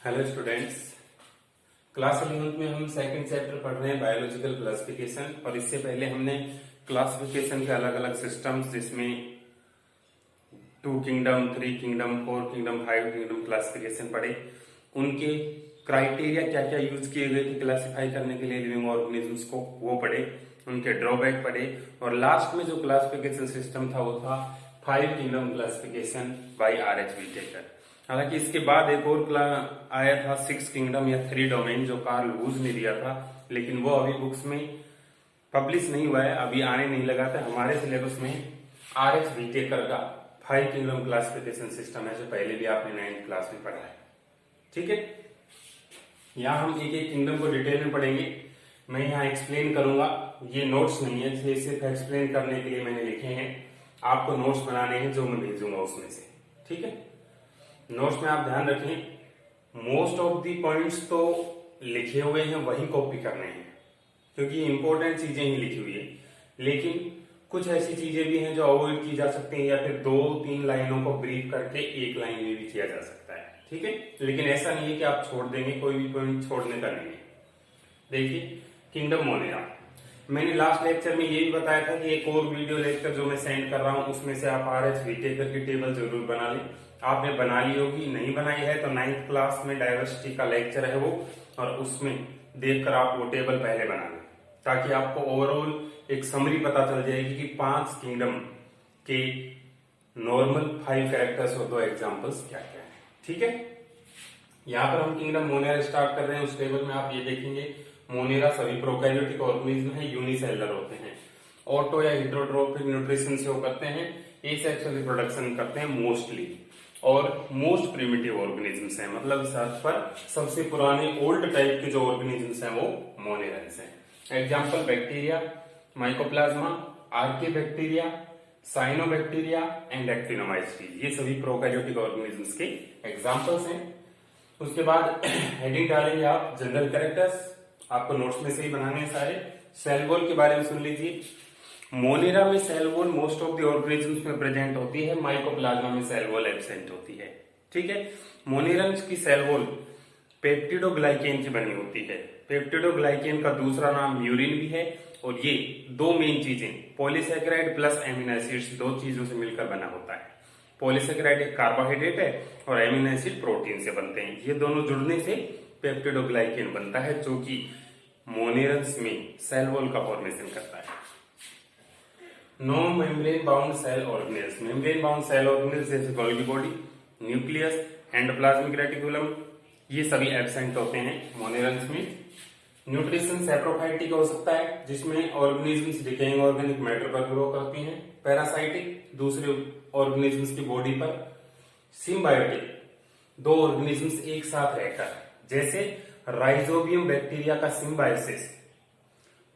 Hello students. Class 11th में हम second chapter पढ़ रहे हैं बायोलॉजिकल क्लासिफिकेशन। और इससे पहले हमने क्लासिफिकेशन के अलग अलग सिस्टम्स जिसमें 2 kingdom, 3 kingdom, 4 kingdom, 5 kingdom classification पढ़े। उनके क्राइटेरिया क्या क्या यूज किए गए थे क्लासिफाई करने के लिए लिविंग ऑर्गेनिजम्स को, वो पढ़े। उनके ड्रॉबैक पढ़े। और लास्ट में जो क्लासिफिकेशन सिस्टम था वो था 5 kingdom classification by R.H. Whittaker. हालांकि इसके बाद एक और आया था 6 किंगडम या 3 डोमेन जो कार्ल वुज ने दिया था, लेकिन वो अभी बुक्स में पब्लिश नहीं हुआ है, अभी आने नहीं लगा था। हमारे सिलेबस में R.H. व्हिटेकर का 5 किंगडम क्लासिफिकेशन सिस्टम है जो पहले भी आपने 9th क्लास में पढ़ा है। ठीक है, यहाँ हम एक एक किंगडम को डिटेल में पढ़ेंगे। मैं यहाँ एक्सप्लेन करूंगा, ये नोट्स नहीं है, ये सिर्फ एक्सप्लेन करने के लिए मैंने लिखे हैं। आपको नोट्स बनाने हैं जो मैं भेजूंगा उसमें से। ठीक है, नोट्स में आप ध्यान रखें, मोस्ट ऑफ दी पॉइंट्स तो लिखे हुए हैं, वही कॉपी करने हैं क्योंकि इंपॉर्टेंट चीजें ही लिखी हुई है। लेकिन कुछ ऐसी चीजें भी हैं जो अवॉइड की जा सकती हैं या फिर 2-3 लाइनों को ब्रीफ करके एक लाइन में भी किया जा सकता है। ठीक है, लेकिन ऐसा नहीं है कि आप छोड़ देंगे, कोई भी पॉइंट छोड़ने का नहीं है। देखिए, किंगडम मोनेरा, मैंने लास्ट लेक्चर में ये भी बताया था कि एक और वीडियो लेक्चर जो मैं सेंड कर रहा हूं उसमें से आप R.H. व्हिटेकर की टेबल जरूर बना लें। आपने बना ली होगी, नहीं बनाई है तो 9th क्लास में डाइवर्सिटी का लेक्चर है वो, और उसमें देखकर आप वो टेबल पहले बना लें ताकि आपको ओवरऑल एक समरी पता चल जाएगी कि 5 किंगडम के नॉर्मल 5 कैरेक्टर्स और 2 एग्जाम्पल्स क्या क्या है। ठीक है, यहाँ पर हम किंगडम मोनेरा स्टार्ट कर रहे हैं। उस टेबल में आप ये देखेंगे, मोनेरा सभी प्रोकैरियोटिक ऑर्गेनिज्म है, यूनिसेलुलर होते हैं, ऑटो या हेटेरोट्रोफिक न्यूट्रिशन से वो करते हैं, एसेक्सुअल रिप्रोडक्शन करते हैं मोस्टली, और मोस्ट प्रिमिटिव ऑर्गेनिजम्स हैं। मतलब इस अर्थ पर सबसे पुराने ओल्ड टाइप के जो ऑर्गेनिजम्स हैं वो मोनेरन्स हैं। Example bacteria, mycoplasma, archaebacteria, cyanobacteria and actinomycete, ये सभी प्रोकैरियोटिक ऑर्गेनिजम्स के एग्जाम्पल्स हैं। उसके बाद हेडिंग डालेंगे आप जनरल कैरेक्टर्स, आपको नोट्स में से ही बनाने हैं सारे। सेल वॉल के बारे में सुन लीजिए। मोनेरा में cell wall most of the organisms में प्रेजेंट होती है, माइकोप्लाज्मा में सेल वॉल एब्सेंट होती है। ठीक है, मोनेरन्स की सेल वॉल पेप्टिडोग्लाइकेन की बनी होती है। पेप्टिडोग्लाइकेन का दूसरा नाम म्यूरिन भी है, और ये 2 मेन चीजें पॉलीसेकेराइड प्लस एमिनो एसिड्स, 2 चीजों से मिलकर बना होता है। पॉलीसेकेराइड एक कार्बोहाइड्रेट है और एमिनो एसिड प्रोटीन से बनते हैं। ये दोनों जुड़ने से पेप्टिडोग्लाइकेन बनता है जो कि मोनेरन्स में सेल वॉल का फॉर्मेशन करता है। No membrane bound cell organelles, membrane bound cell organelles जैसे Golgi body, nucleus, endoplasmic reticulum, ये सभी एब्सेंट होते हैं मोनेरन्स में। न्यूट्रिशन सैप्रोफाइटिक हो सकता है जिसमें ऑर्गेनिजम्स डिकेइंग ऑर्गेनिक मैटर पर ग्रो करती हैं। पैरासाइटिक, दूसरे ऑर्गेनिजम्स की बॉडी पर। सिम्बायोटिक, 2 ऑर्गेनिजम्स एक साथ रहकर, जैसे राइजोबियम बैक्टीरिया का symbiosis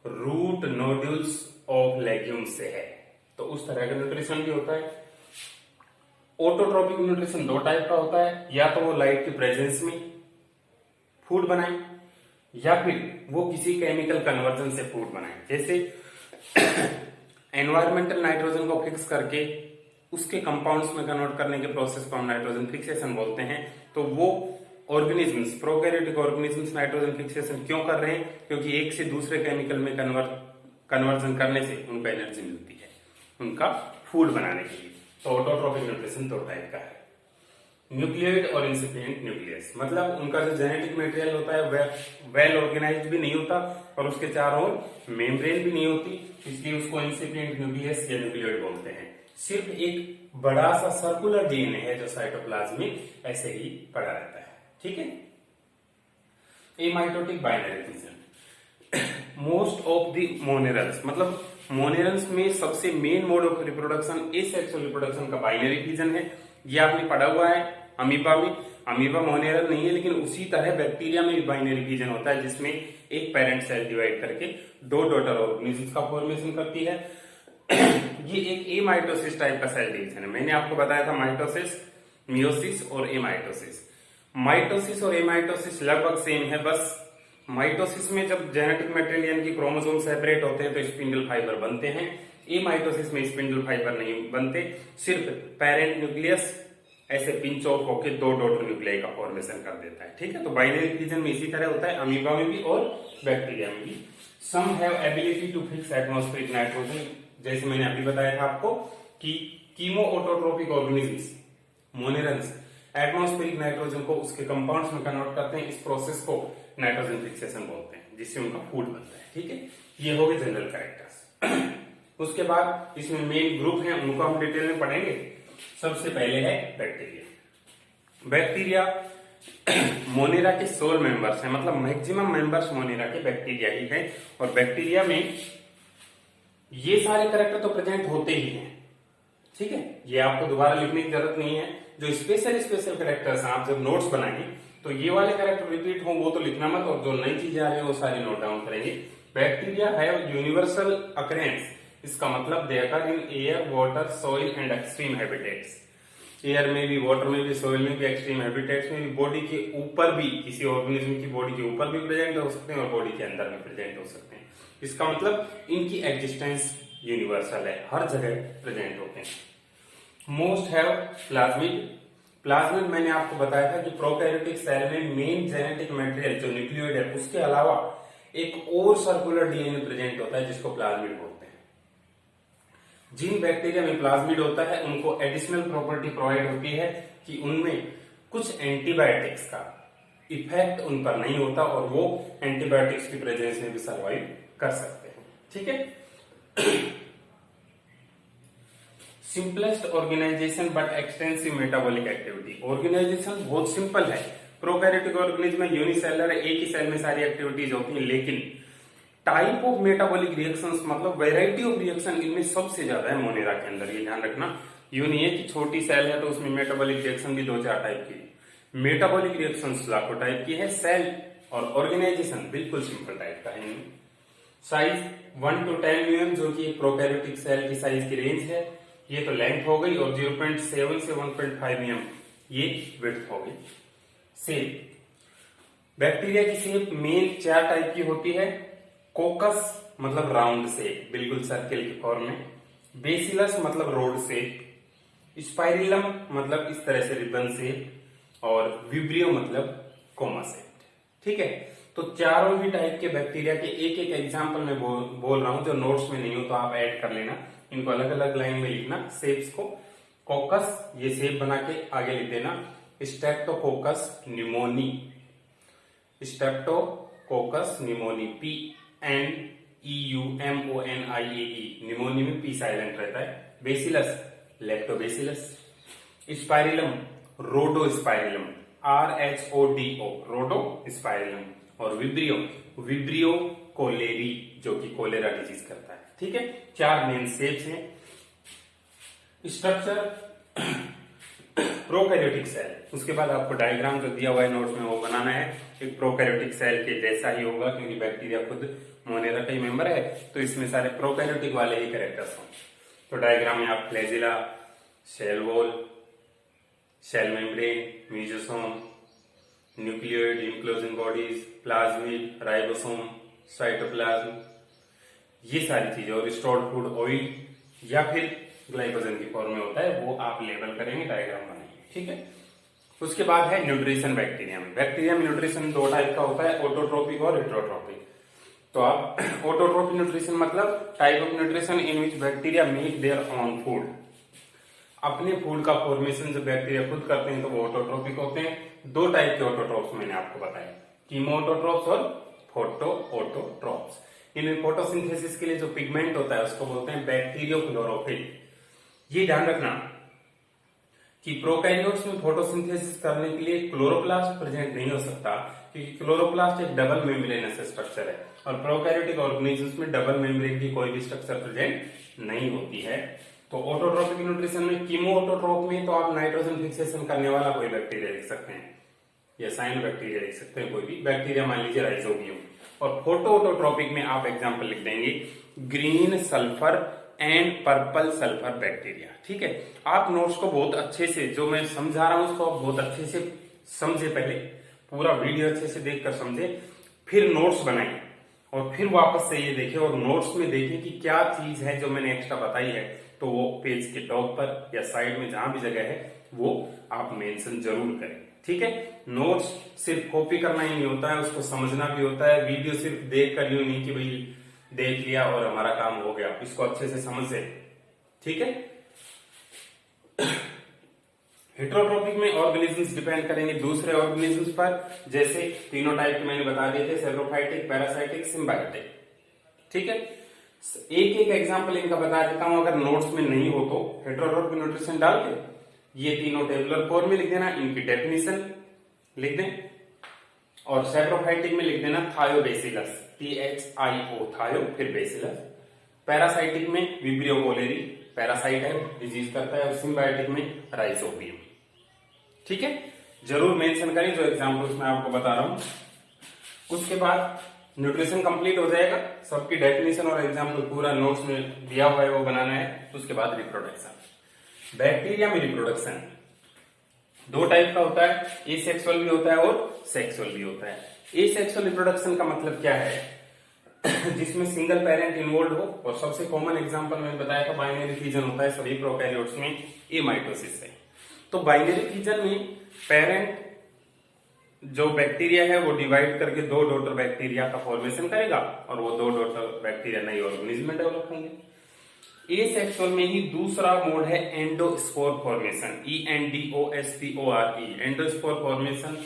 root nodules of legumes से है, तो उस तरह का न्यूट्रिशन भी होता है। ऑटोट्रोपिक न्यूट्रिशन 2 टाइप का होता है, या तो वो लाइट की प्रेजेंस में फूड बनाए या फिर वो किसी केमिकल कन्वर्जन से फूड बनाए। जैसे एनवायरमेंटल नाइट्रोजन को फिक्स करके उसके कंपाउंड्स में कन्वर्ट करने के प्रोसेस को हम नाइट्रोजन फिक्सेशन बोलते हैं। तो वो organisms, prokaryotic organisms nitrogen fixation क्यों कर रहे हैं? क्योंकि एक से दूसरे केमिकल में कन्वर्जन करने से उनको एनर्जी मिलती है उनका फूड बनाने के लिए। तो ऑटोट्रोपिक न्यूट्रिशन 2 टाइप का है, न्यूक्लियोइड और इंसिपिएंट न्यूक्लियस। मतलब उनका जो जेनेटिक मटेरियल होता है वह वेल ऑर्गेनाइज्ड भी नहीं होता और उसके चारों ओर मेम्ब्रेन भी नहीं होती, इसलिए उसको इंसिपिएंट न्यूक्लियस या न्यूक्लियोइड बोलते हैं। सिर्फ एक बड़ा सा सर्कुलर डीएनए है जो साइटोप्लाज्म में ऐसे ही पड़ा रहता है। ठीक है, amitotic binary fission, most of the monerals, मतलब मोनेरल्स में सबसे main mode of reproduction asexual reproduction का बाइनरी फिजन है। ये आपने पढ़ा हुआ है अमीबा में। अमीबा मोनेरल नहीं है, लेकिन उसी तरह बैक्टीरिया में भी बाइनरी फिजन होता है जिसमें एक पेरेंट सेल डिवाइड करके 2 डॉटर ऑर्गेनिजम्स का फॉर्मेशन करती है। ये एक एमाइटोसिस टाइप का सेल डिवीजन है। मैंने आपको बताया था माइटोसिस, मियोसिस और एमाइटोसिस। माइटोसिस और एमाइटोसिस लगभग सेम है, बस माइटोसिस में जब जेनेटिक मटेरियल यानी कि क्रोमोसोम सेपरेट होते हैं तो स्पिंडल फाइबर बनते हैं। एमाइटोसिस में स्पिंडल फाइबर नहीं बनते, सिर्फ पेरेंट न्यूक्लियस ऐसे पिंच ऑफ होके 2 डॉटर न्यूक्लियाई का फॉर्मेशन कर देता है। ठीक है, तो बाइनरी डिवीजन में इसी तरह होता है, अमीबा में भी और बैक्टीरिया में भी। Some have ability to fix atmospheric nitrogen, जैसे मैंने अभी बताया था आपको कि chemoautotrophic organisms monerans atmospheric nitrogen को उसके कंपाउंड्स में कन्वर्ट करते हैं। इस प्रोसेस को नाइट्रोजन फिक्सेशन बोलते हैं, जिससे उनका फूड बनता है। ठीक है, ये हो गए जनरल कैरेक्टर्स। उसके बाद इसमें मेन ग्रुप हैं, उनको हम डिटेल में पढ़ेंगे। सबसे पहले है बैक्टीरिया। बैक्टीरिया मोनेरा के सोल मेंबर्स हैं, मतलब मैक्सिमम मेंबर्स मोनेरा के बैक्टीरिया ही हैं। और बैक्टीरिया में ये सारे कैरेक्टर तो प्रेजेंट होते ही हैं। ठीक है, ये आपको दोबारा लिखने की जरूरत नहीं है। जो स्पेशल कैरेक्टर्स हैं, आप जब नोट्स बनाएंगे तो ये वाले कैरेक्टर रिपीट हों वो तो लिखना मत, और जो नई चीजें आ रही है वो सारी नोट डाउन करेंगे। बैक्टीरिया हैव यूनिवर्सल अकरेंस, इसका मतलब they occur in air, water, soil and extreme habitats. Air में भी, वाटर में भी, सॉइल में भी, एक्सट्रीम हैबिटेट्स में भी, बॉडी के ऊपर भी, किसी ऑर्गेनिज्म की बॉडी के ऊपर भी प्रेजेंट हो सकते हैं और बॉडी के अंदर भी प्रेजेंट हो सकते हैं। इसका मतलब इनकी एग्जिस्टेंस यूनिवर्सल है, हर जगह प्रेजेंट होते हैं। Most have plasmid. प्लाज्मिड मैंने आपको बताया था कि प्रोकैरियोटिक सेल में मेन जेनेटिक मटेरियल जो न्यूक्लियोइड है उसके अलावा एक और सर्कुलर डीएनए प्रेजेंट होता है जिसको प्लाज्मिड बोलते हैं। जिन बैक्टीरिया में प्लाज्मिड होता है उनको एडिशनल प्रॉपर्टी प्रोवाइड होती है कि उनमें कुछ एंटीबायोटिक्स का इफेक्ट उन पर नहीं होता और वो एंटीबायोटिक्स की प्रेजेंस में भी सर्वाइव कर सकते हैं। ठीक है, simplest organisation but extensive metabolic activity. Organisation बहुत सिंपल है। प्रोकैरियोटिक ऑर्गेनिज्म में यूनिसेलर, एक ही सेल में सारी एक्टिविटीज होती है, लेकिन टाइप ऑफ मेटाबॉलिक रिएक्शंस मतलब वैरायटी ऑफ रिएक्शन इनमें सबसे ज्यादा है मोनेरा के अंदर। ये ध्यान रखना, यूं नहीं है कि छोटी सेल है तो उसमें मेटाबॉलिक रिएक्शन भी 2-4 टाइप की। मेटाबॉलिक रिएक्शंस लाखों टाइप की है। सेल और ऑर्गेनाइजेशन बिल्कुल सिंपल टाइप का है। साइज 1 to 10 mm जो कि प्रोकैरियोटिक सेल की साइज की रेंज है, ये तो लेंथ हो गई, और 0.7 से 1.5 mm ये विड्थ हो गई। शेप, बैक्टीरिया की शेप मेन 4 टाइप की होती है। कोकस मतलब राउंड शेप, बिल्कुल सर्किल के फॉर्म में। बेसिलस मतलब रोड शेप। स्पाइरिलम मतलब इस तरह से रिबन शेप, और विब्रियो मतलब कोमा शेप। ठीक है, तो चारों ही टाइप के बैक्टीरिया के एक एक एग्जाम्पल में बोल रहा हूं, जो नोट्स में नहीं हो तो आप ऐड कर लेना, इनको अलग अलग लाइन में लिखना शेप्स को। कोकस ये शेप बना के आगे लिख देना, Streptococcus pneumoniae, Streptococcus pneumoniae, PNEUMONIAE, pneumoniae में पी साइलेंट रहता है। Bacillus lactobacillus. Spirillum रोडोस्पाइरिलम, RHODO रोडोस्पाइरिलम। और विब्रियो विब्रियो कोलेरी, जो कि कोलेरा डिजीज करता है। ठीक है, 4 मेन शेप्स हैं। स्ट्रक्चर प्रोकैरियोटिक सेल, उसके बाद आपको डायग्राम जो दिया हुआ है नोट्स में वो बनाना है। एक प्रोकैरियोटिक सेल के जैसा ही होगा, क्योंकि बैक्टीरिया खुद मोनेरा का ही मेंबर है, तो इसमें सारे प्रोकैरियोटिक वाले ही कैरेक्टर्स हों। तो डायग्राम में आप flagella, cell wall, cell membrane, mesosome, nucleoid, inclusion bodies, plasmid, ribosome, cytoplasm, ये सारी चीजें, और स्टोर्ड फूड ऑयल या फिर ग्लाइकोजन की फॉर्म में होता है, वो आप लेबल करेंगे, डायग्राम बनाएंगे। ठीक है, उसके बाद है न्यूट्रिशन। बैक्टीरिया में न्यूट्रिशन 2 टाइप का होता है, ऑटोट्रोपिक और हेटेरोट्रोपिक। तो आप ऑटोट्रोपिक न्यूट्रिशन मतलब type of nutrition in which bacteria make their own food. अपने फूड का फॉर्मेशन जब बैक्टीरिया खुद करते हैं तो वो ऑटोट्रोपिक होते हैं। 2 टाइप के ऑटोट्रोप्स मैंने आपको बताया, कीमोऑटोट्रोप्स और फोटोऑटोट्रोप्स। इनमें फोटोसिंथेसिस के लिए जो पिगमेंट होता है उसको बोलते हैं बैक्टीरियोक्लोरोफिल। ये ध्यान रखना कि प्रोकैरियोट्स में फोटोसिंथेसिस करने के लिए क्लोरोप्लास्ट प्रेजेंट नहीं हो सकता, क्योंकि क्लोरोप्लास्ट एक डबल मेम्ब्रेनस स्ट्रक्चर है, और प्रोकैरियोटिक ऑर्गेनिजम्स में डबल मेम्ब्रेन की कोई भी स्ट्रक्चर प्रेजेंट नहीं होती है। तो ऑटोट्रोपिक न्यूट्रिशन में, कीमोऑटोट्रोप में तो आप नाइट्रोजन फिक्सेशन करने वाला कोई बैक्टीरिया लिख सकते हैं, या साइन बैक्टीरिया लिख सकते हैं, कोई भी बैक्टीरिया मान लीजिए राइजोबियम। और फोटोऑटोट्रोपिक में आप एग्जांपल लिख देंगे green sulphur and purple sulphur bacteria. ठीक है, आप नोट्स को बहुत अच्छे से, जो मैं समझा रहा हूं उसको आप बहुत अच्छे से समझे, पहले पूरा वीडियो अच्छे से देखकर समझे, फिर नोट्स बनाएं और फिर वापस से ये देखें और नोट्स में देखें कि क्या चीज है जो मैंने एक्स्ट्रा बताई है। तो वो पेज के टॉप पर या साइड में जहां भी जगह है वो आप मेंशन जरूर करें। ठीक है, नोट्स सिर्फ कॉपी करना ही नहीं होता है, उसको समझना भी होता है। वीडियो सिर्फ देख कर यूं नहीं कि भाई देख लिया और हमारा काम हो गया, इसको अच्छे से समझे। ठीक है, हेट्रोट्रोपिक में ऑर्गेनिजम्स डिपेंड करेंगे दूसरे ऑर्गेनिजम्स पर, जैसे तीनों टाइप के मैंने बता दिए थे, सेप्रोफाइटिक, पैरासाइटिक, सिम्बायोटिक। ठीक है, एक एक एग्जांपल इनका बता देता हूं, अगर नोट्स में नहीं हो तो हेट्रोट्रोपिक न्यूट्रिशन डाल के ये तीनों टेबुलर फॉर्म में लिख देना, इनकी डेफिनेशन लिख दें, और सेप्रोफाइटिक में लिख देना थायोबैसिलस, THIO थायो, फिर बेसिलस। पैरासाइटिक में विब्रियो कोलेरी पैरासाइट है, डिजीज करता है, और सिम्बायोटिक में राइजोबियम। ठीक है, जरूर मेंशन करें जो एग्जांपल्स मैं आपको बता रहा हूं। उसके बाद न्यूट्रिशन कंप्लीट हो जाएगा, सबकी डेफिनेशन और एग्जांपल पूरा नोट्स में दिया हुआ है, वो बनाना है। उसके बाद रिप्रोडक्शन। बैक्टीरिया में रिप्रोडक्शन दो टाइप का होता है, एसेक्सुअल भी होता है और सेक्सुअल भी होता है। एसेक्सुअल रिप्रोडक्शन का मतलब क्या है, जिसमें सिंगल पेरेंट इन्वॉल्व हो, और सबसे कॉमन एग्जांपल मैंने बताया था बाइनरी फिजन होता है सभी प्रोकैरियोट्स में, ये माइटोसिस है। तो बाइनरी फिजन में पेरेंट जो बैक्टीरिया है वो डिवाइड करके दो डॉटर बैक्टीरिया का फॉर्मेशन करेगा, और वो दो डॉटर बैक्टीरिया नई ऑर्गेनिज्म में डेवलप होंगे। एसेक्सुअल में ही दूसरा मोड है endospore formation, ENDOSPORE, endospore formation.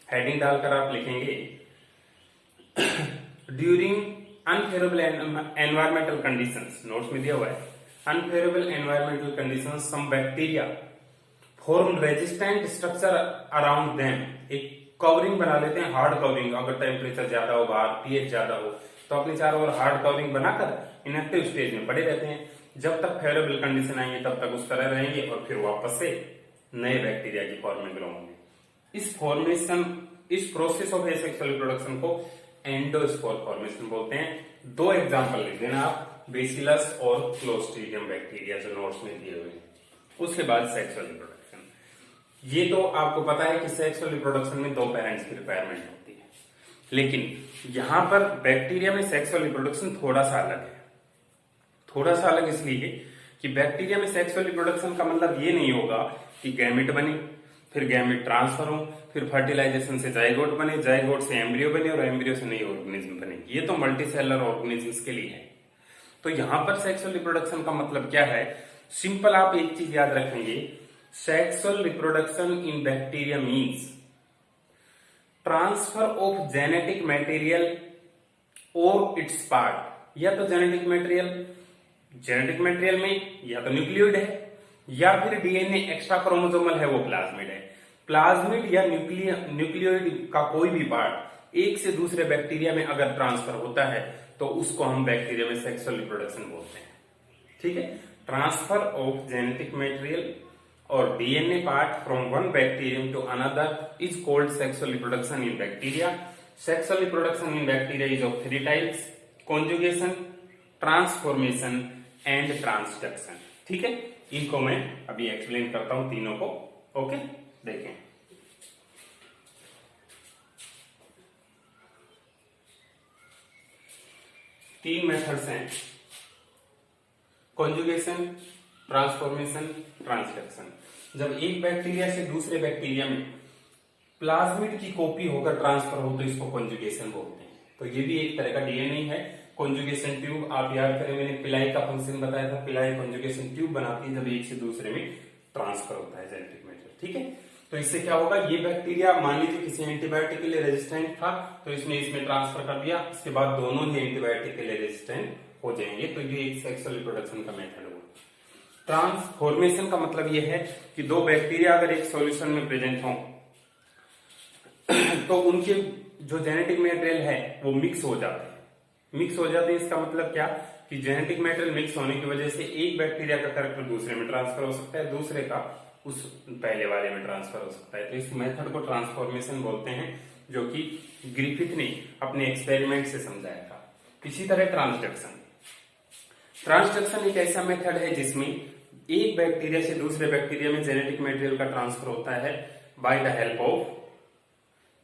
Heading डालकर आप लिखेंगे during unfavourable environmental conditions, notes में दिया हुआ है, unfavourable environmental conditions some bacteria form resistant structure around them. एक कवरिंग बना लेते हैं, हार्ड कवरिंग। अगर टेम्परेचर ज्यादा हो, बाहर pH ज्यादा हो, तो अपने चारों ओर हार्ड कवरिंग बनाकर इनएक्टिव स्टेज में पड़े रहते हैं। जब तक फेवरेबल कंडीशन आएंगे तब तक उस तरह रहेंगे, और फिर वापस से नए बैक्टीरिया की फॉर्म में ग्रो होंगे। इस प्रोसेस ऑफ एसेक्सुअल रिप्रोडक्शन को एंडोस्पोर फॉर्मेशन बोलते हैं। दो एग्जांपल लिख देना आप, बेसिलस और क्लोस्ट्रीडियम बैक्टीरिया, जो नोट्स में दिए हुए हैं। उसके बाद सेक्सुअल रिप्रोडक्शन। ये तो आपको पता है कि सेक्सुअल रिप्रोडक्शन में दो पेरेंट्स की रिक्वायरमेंट होती है, लेकिन यहां पर बैक्टीरिया में सेक्सुअल रिप्रोडक्शन थोड़ा सा अलग है। थोड़ा सा अलग इसलिए कि बैक्टीरिया में सेक्सुअल रिप्रोडक्शन का मतलब ये नहीं होगा कि गैमेट बने, फिर गैमेट ट्रांसफर हो, फिर फर्टिलाइजेशन से जाइगोट बने, जाइगोट से एम्ब्रियो बने, और एम्ब्रियो से नई ऑर्गेनिज्म बने। ये तो मल्टीसेलुलर ऑर्गेनिज्म्स के लिए है। तो यहां पर सेक्सुअल रिप्रोडक्शन का मतलब क्या है, सिंपल आप एक चीज याद रखेंगे, sexual reproduction in bacteria means transfer of genetic material और इट्स पार्ट। या तो जेनेटिक मटेरियल में या तो न्यूक्लियोइड है, या फिर डीएनए एक्स्ट्रा क्रोमोसोमल है, वो प्लाज्मिड है। प्लाज्मिड या न्यूक्लियोइड का कोई भी पार्ट एक से दूसरे बैक्टीरिया में अगर ट्रांसफर होता है तो उसको हम बैक्टीरिया में सेक्सुअल रिप्रोडक्शन बोलते हैं। ठीक है, ट्रांसफर ऑफ जेनेटिक मटेरियल और DNA part from one bacterium to another is called sexual reproduction in bacteria. Sexual reproduction in bacteria is of three types, conjugation, transformation and transduction. ठीक है, इनको मैं अभी एक्सप्लेन करता हूं तीनों को। ओके, देखें। तीन मेथड्स हैं, कॉन्जुगेशन, ट्रांसफॉर्मेशन, ट्रांसडक्शन। जब एक बैक्टीरिया से दूसरे बैक्टीरिया में प्लाज्मिड की कॉपी होकर ट्रांसफर हो तो इसको कॉन्जुगेशन बोलते हैं। तो ये भी एक तरह का डीएनए है। कॉन्जुगेशन ट्यूब आप याद करें, मैंने पिलाई का फंक्शन बताया था। पिलाई कॉन्जुगेशन ट्यूब बनाती है जब एक से दूसरे में ट्रांसफर होता है जेनेटिक मैटर। ठीक है, तो इससे क्या होगा, ये बैक्टीरिया मान लीजिए किसी एंटीबायोटिक के लिए रेजिस्टेंट था, तो इसने इसमें ट्रांसफर कर दिया, इसके बाद दोनों ही एंटीबायोटिक के लिए रेजिस्टेंट हो जाएंगे। तो ये एक सेक्सुअल रिप्रोडक्शन का मेथड होगा। ट्रांसफॉर्मेशन का मतलब यह है कि दो बैक्टीरिया अगर एक सॉल्यूशन में प्रेजेंट हों तो उनके जो जेनेटिक मटेरियल है वो मिक्स हो जाते हैं। इसका मतलब क्या कि जेनेटिक मटेरियल मिक्स होने की वजह से एक बैक्टीरिया का कैरेक्टर दूसरे में ट्रांसफर हो सकता है, दूसरे का उस पहले वाले में ट्रांसफर हो सकता है। तो इस मेथड को ट्रांसफॉर्मेशन बोलते हैं, जो कि ग्रिफिथ ने अपने एक्सपेरिमेंट से समझाया था। इसी तरह ट्रांसडक्शन एक ऐसा मेथड है जिसमें एक बैक्टीरिया से दूसरे बैक्टीरिया में जेनेटिक मटेरियल का ट्रांसफर होता है by the help of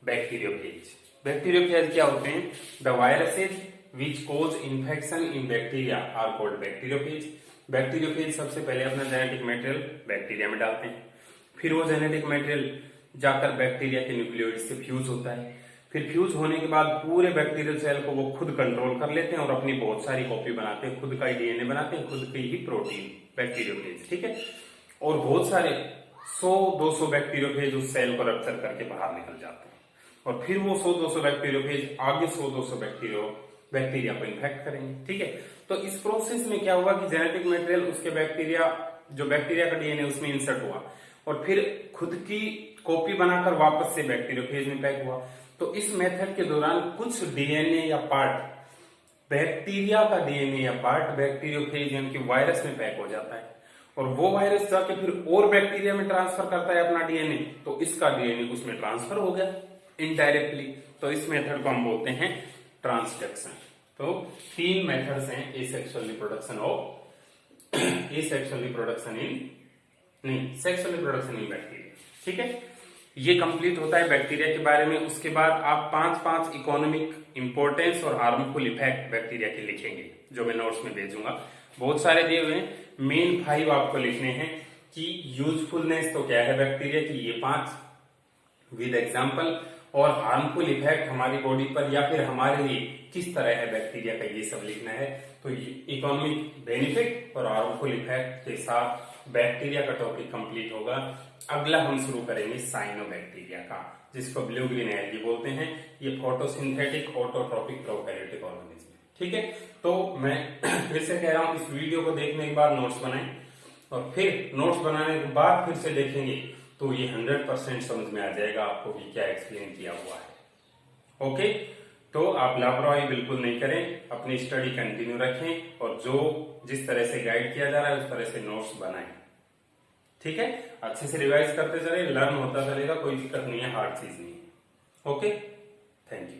bacteriophage. Bacteriophage क्या होते हैं, the viruses which cause infection in bacteria are called bacteriophage. Bacteriophage सबसे पहले अपना जेनेटिक मटेरियल बैक्टीरिया में डालते हैं, फिर वो जेनेटिक मटेरियल जाकर बैक्टीरिया के न्यूक्लियोइड से फ्यूज होता है। फिर फ्यूज होने के बाद पूरे बैक्टीरियल सेल को वो खुद कंट्रोल कर लेते हैं और अपनी बहुत सारी कॉपी बनाते हैं, खुद का ही डीएनए बनाते हैं, खुद की ही प्रोटीन बैक्टीरियोफेज, ठीक है। और बहुत सारे 100-200 बैक्टीरियोफेज उस सेल को रप्चर करके बाहर निकल जाते हैं और फिर वो 100-200 बैक्टीरियोफेज आगे 100-200 बैक्टीरिया को इन्फेक्ट करेंगे, ठीक है। तो इस प्रोसेस में क्या हुआ कि जेनेटिक मटेरियल उसके बैक्टीरिया का डीएनए उसमें इंसर्ट हुआ और फिर खुद की कॉपी बनाकर वापस से बैक्टीरियोफेज में पैक हुआ। तो इस मेथड के दौरान कुछ डीएनए या पार्ट, बैक्टीरिया का डीएनए या पार्ट बैक्टीरियोफेज यानी कि वायरस में पैक हो जाता है और वो वायरस जाके फिर और बैक्टीरिया में ट्रांसफर करता है अपना डीएनए, तो इसका डीएनए उसमें ट्रांसफर हो गया इनडायरेक्टली। तो इस मेथड को हम बोलते हैं ट्रांसडक्शन। तो 3 मेथड्स हैं सेक्सुअल रिप्रोडक्शन इन बैक्टीरिया, ठीक है। ये कंप्लीट होता है बैक्टीरिया के बारे में। उसके बाद आप 5 इकोनॉमिक इंपोर्टेंस और हार्मफुल इफेक्ट बैक्टीरिया के लिखेंगे, जो मैं नोट्स में भेजूंगा। बहुत सारे दिए हुए हैं, मेन 5 आपको लिखने हैं कि यूजफुलनेस तो क्या है बैक्टीरिया की, ये 5 विद एग्जाम्पल, और हार्मफुल इफेक्ट हमारी बॉडी पर या फिर हमारे लिए किस तरह है बैक्टीरिया का, ये सब लिखना है। तो इकोनॉमिक बेनिफिट और हार्मफुल इफेक्ट के साथ बैक्टीरिया का टॉपिक कंप्लीट होगा। अगला हम शुरू करेंगे साइनोबैक्टीरिया का, जिसको ब्लू ग्रीन एल्गी बोलते हैं। ये फोटोसिंथेटिक ऑटोट्रोपिक प्रोकैरियोटिक ऑर्गेनिज्म, ठीक है। तो मैं फिर से कह रहा हूं, इस वीडियो को देखने के बाद नोट्स बनाएं और फिर नोट्स बनाने के बाद फिर से देखेंगे तो ये 100% समझ में आ जाएगा आपको कि क्या एक्सप्लेन किया हुआ है। ओके, तो आप लापरवाही बिल्कुल नहीं करें, अपनी स्टडी कंटिन्यू रखें और जो जिस तरह से गाइड किया जा रहा है उस तरह से नोट्स बनाएं, ठीक है। अच्छे से रिवाइज करते चले, लर्न होता चलेगा, कोई दिक्कत नहीं है, हार्ड चीज नहीं है। Okay, thank you.